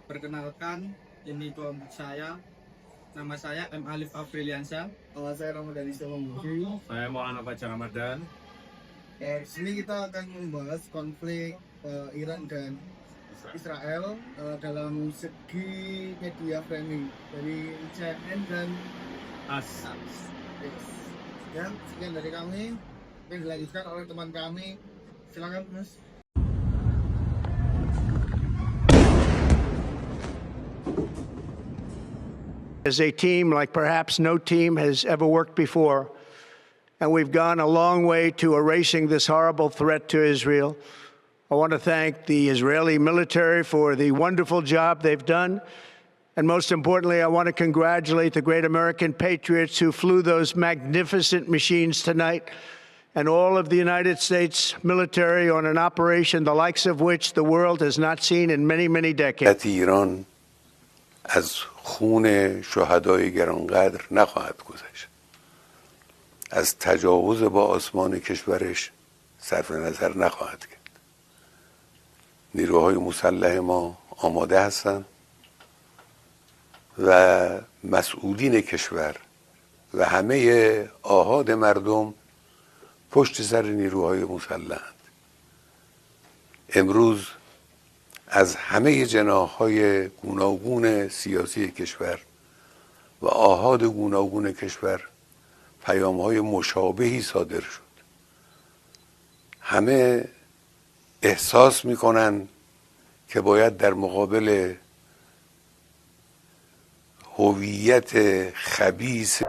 Perkenalkan, ini kelompok saya. Nama saya M. Alif Afriliansyah. Nama saya Ramadan Islam. Saya Muhammad Fajar Ramadan. Di sini kita akan membahas konflik Iran dan Israel dalam segi media framing dari CNN dan As. Yes. Dan sekian dari kami, yang dilanjutkan oleh teman kami. Silakan, Mas. As a team like perhaps no team has ever worked before, and we've gone a long way to erasing this horrible threat to Israel. I want to thank the Israeli military for the wonderful job they've done. And most importantly, I want to congratulate the great American patriots who flew those magnificent machines tonight, and all of the United States military on an operation the likes of which the world has not seen in many, many decades. ایران از خون شهدای گرانقدر نخواهد گذشت. از تجاوز با آسمان کشورش صرف نظر نخواهد کرد. نیروهای مسلح ما آماده هستند و مسئولین کشور و همه آحاد مردم پشت سر نیروهای مسلحند. امروز از همه جناح‌های گوناگون سیاسی کشور و آحاد گوناگون کشور پیام‌های مشابهی صادر شد. همه احساس می‌کنند که باید در مقابل هویت خبیث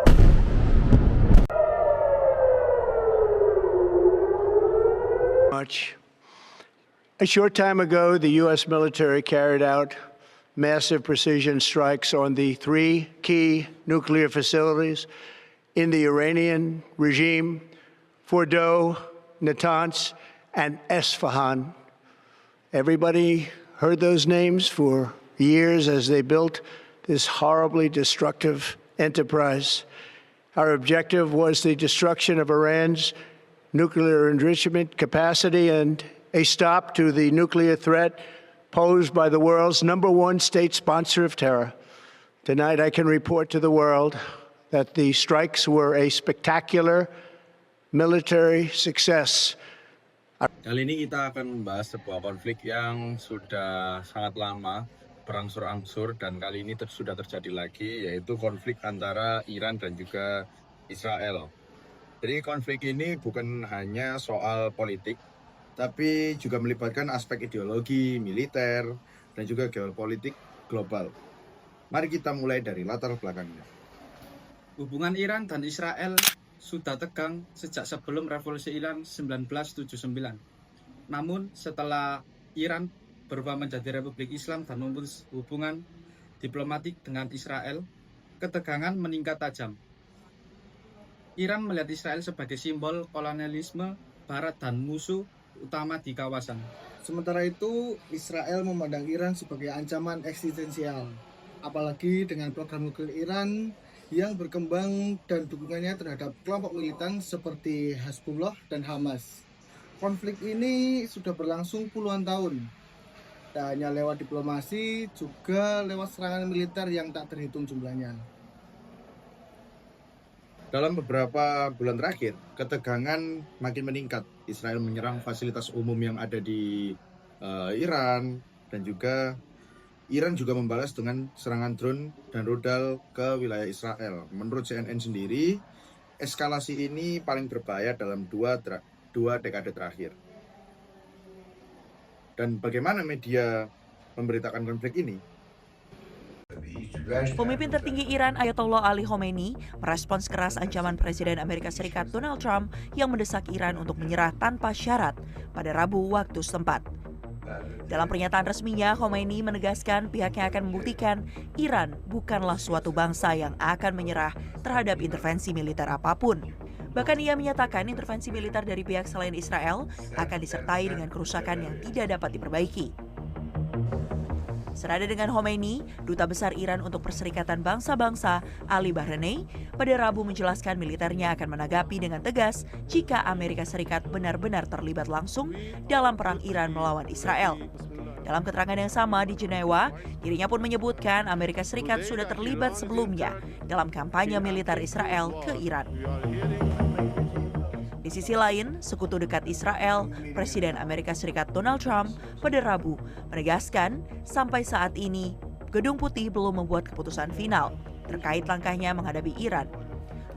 A short time ago, the U.S. military carried out massive precision strikes on the three key nuclear facilities in the Iranian regime: Fordow, Natanz, and Esfahan. Everybody heard those names for years as they built this horribly destructive enterprise. Our objective was the destruction of Iran's nuclear enrichment capacity and a stop to the nuclear threat posed by the world's #1 state sponsor of terror. Tonight, I can report to the world that the strikes were a spectacular military success. Kali ini kita akan membahas sebuah konflik yang sudah sangat lama berangsur-angsur dan kali ini sudah terjadi lagi, yaitu konflik antara Iran dan juga Israel. Jadi konflik ini bukan hanya soal politik, tapi juga melibatkan aspek ideologi, militer, dan juga geopolitik global. Mari kita mulai dari latar belakangnya. Hubungan Iran dan Israel sudah tegang sejak sebelum revolusi Iran 1979. Namun setelah Iran berubah menjadi Republik Islam dan memutus hubungan diplomatik dengan Israel, ketegangan meningkat tajam. Iran melihat Israel sebagai simbol kolonialisme Barat dan musuh utama di kawasan. Sementara itu, Israel memandang Iran sebagai ancaman eksistensial, apalagi dengan program nuklir Iran yang berkembang dan dukungannya terhadap kelompok militan seperti Hezbollah dan Hamas. Konflik ini sudah berlangsung puluhan tahun, tak hanya lewat diplomasi, juga lewat serangan militer yang tak terhitung jumlahnya. Dalam beberapa bulan terakhir, ketegangan makin meningkat. Israel menyerang fasilitas umum yang ada di Iran, dan juga Iran juga membalas dengan serangan drone dan rudal ke wilayah Israel. Menurut CNN sendiri, eskalasi ini paling berbahaya dalam dua dekade terakhir. Dan bagaimana media memberitakan konflik ini? Pemimpin tertinggi Iran Ayatollah Ali Khamenei merespons keras ancaman Presiden Amerika Serikat Donald Trump yang mendesak Iran untuk menyerah tanpa syarat pada Rabu waktu setempat. Dalam pernyataan resminya, Khamenei menegaskan pihaknya akan membuktikan Iran bukanlah suatu bangsa yang akan menyerah terhadap intervensi militer apapun. Bahkan ia menyatakan intervensi militer dari pihak selain Israel akan disertai dengan kerusakan yang tidak dapat diperbaiki. Senada dengan Khamenei, Duta Besar Iran untuk Perserikatan Bangsa-Bangsa Ali Bahraini pada Rabu menjelaskan militernya akan menanggapi dengan tegas jika Amerika Serikat benar-benar terlibat langsung dalam perang Iran melawan Israel. Dalam keterangan yang sama di Jenewa, dirinya pun menyebutkan Amerika Serikat sudah terlibat sebelumnya dalam kampanye militer Israel ke Iran. Di sisi lain, sekutu dekat Israel, Presiden Amerika Serikat Donald Trump pada Rabu menegaskan sampai saat ini Gedung Putih belum membuat keputusan final terkait langkahnya menghadapi Iran.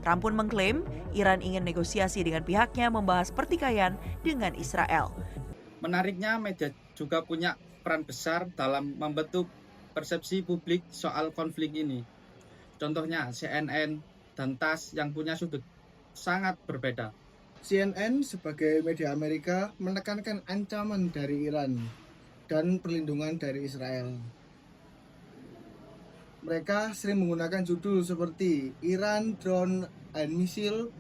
Trump pun mengklaim Iran ingin negosiasi dengan pihaknya membahas pertikaian dengan Israel. Menariknya, media juga punya peran besar dalam membentuk persepsi publik soal konflik ini. Contohnya CNN dan TASS yang punya sudut sangat berbeda. CNN sebagai media Amerika menekankan ancaman dari Iran dan perlindungan dari Israel. Mereka sering menggunakan judul seperti Iran drone and missile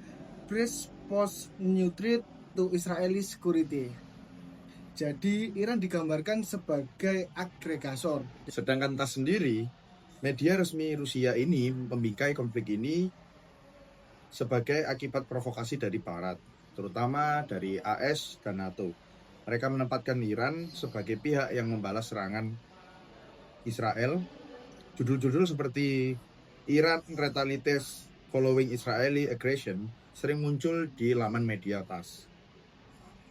brace pose new threat to Israeli security. Jadi Iran digambarkan sebagai agresor. Sedangkan TASS sendiri, media resmi Rusia ini membingkai konflik ini sebagai akibat provokasi dari Barat, terutama dari AS dan NATO. Mereka menempatkan Iran sebagai pihak yang membalas serangan Israel. Judul-judul seperti Iran retaliates following Israeli aggression sering muncul di laman media TASS.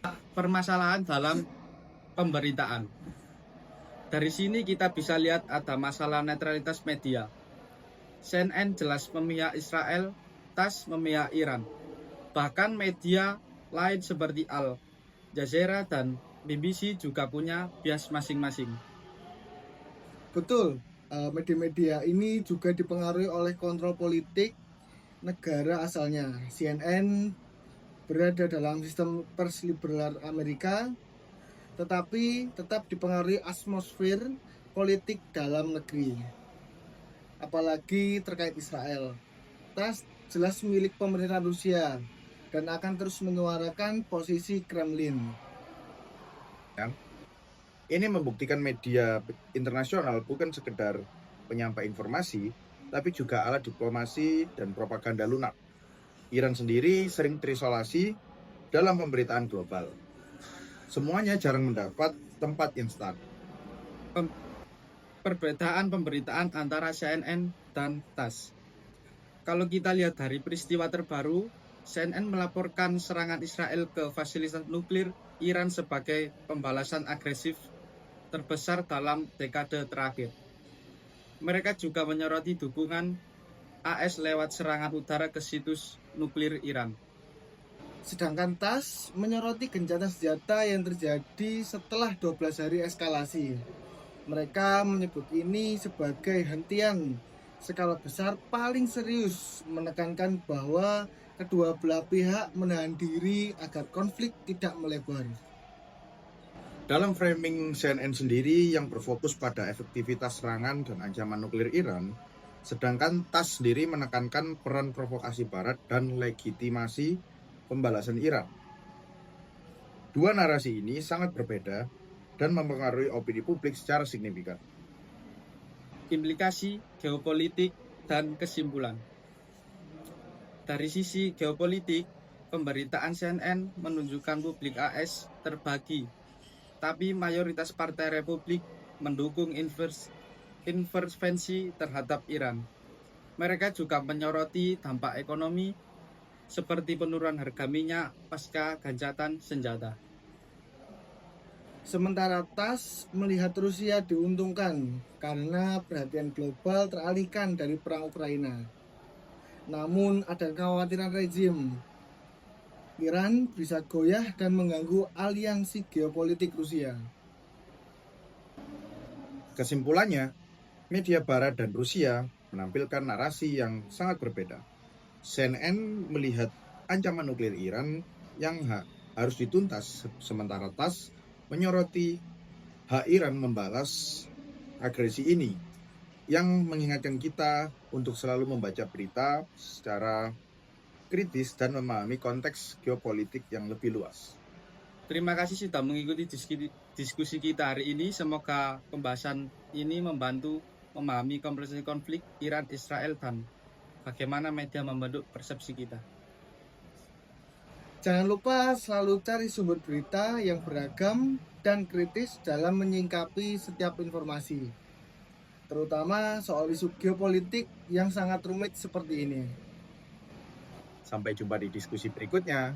Permasalahan dalam pemberitaan. Dari sini kita bisa lihat ada masalah netralitas media. CNN jelas memihak Israel, TASS memihak Iran. Bahkan media lain seperti Al Jazeera dan BBC juga punya bias masing-masing. Betul, media-media ini juga dipengaruhi oleh kontrol politik negara asalnya. CNN berada dalam sistem pers liberal Amerika, tetapi tetap dipengaruhi atmosfer politik dalam negeri, apalagi terkait Israel. TASS jelas milik pemerintahan Rusia dan akan terus menyuarakan posisi Kremlin. Ini membuktikan media internasional bukan sekedar penyampai informasi, tapi juga alat diplomasi dan propaganda lunak. Iran sendiri sering terisolasi dalam pemberitaan global. Semuanya jarang mendapat tempat instan. Perbedaan pemberitaan antara CNN dan TASS. Kalau kita lihat dari peristiwa terbaru, CNN melaporkan serangan Israel ke fasilitas nuklir Iran sebagai pembalasan agresif terbesar dalam dekade terakhir. Mereka juga menyoroti dukungan AS lewat serangan udara ke situs nuklir Iran. Sedangkan TASS menyoroti gencatan senjata yang terjadi setelah 12 hari eskalasi. Mereka menyebut ini sebagai hentian skala besar paling serius, menekankan bahwa kedua belah pihak menahan diri agar konflik tidak melebar. Dalam framing CNN sendiri yang berfokus pada efektivitas serangan dan ancaman nuklir Iran, sedangkan TASS sendiri menekankan peran provokasi Barat dan legitimasi pembalasan Iran. Dua narasi ini sangat berbeda dan mempengaruhi opini publik secara signifikan. Implikasi geopolitik dan kesimpulan. Dari sisi geopolitik, pemberitaan CNN menunjukkan publik AS terbagi, tapi mayoritas Partai Republik mendukung intervensi terhadap Iran. Mereka juga menyoroti dampak ekonomi seperti penurunan harga minyak pasca gencatan senjata. Sementara TASS melihat Rusia diuntungkan karena perhatian global teralihkan dari perang Ukraina. Namun ada kekhawatiran rezim Iran bisa goyah dan mengganggu aliansi geopolitik Rusia. Kesimpulannya, media Barat dan Rusia menampilkan narasi yang sangat berbeda. CNN melihat ancaman nuklir Iran yang harus dituntas, sementara TASS menyoroti hak Iran membalas agresi ini, yang mengingatkan kita untuk selalu membaca berita secara kritis dan memahami konteks geopolitik yang lebih luas. Terima kasih sudah mengikuti diskusi kita hari ini. Semoga pembahasan ini membantu memahami kompleksitas konflik Iran-Israel dan bagaimana media membentuk persepsi kita. Jangan lupa selalu cari sumber berita yang beragam dan kritis dalam menyingkapi setiap informasi, terutama soal isu geopolitik yang sangat rumit seperti ini. Sampai jumpa di diskusi berikutnya.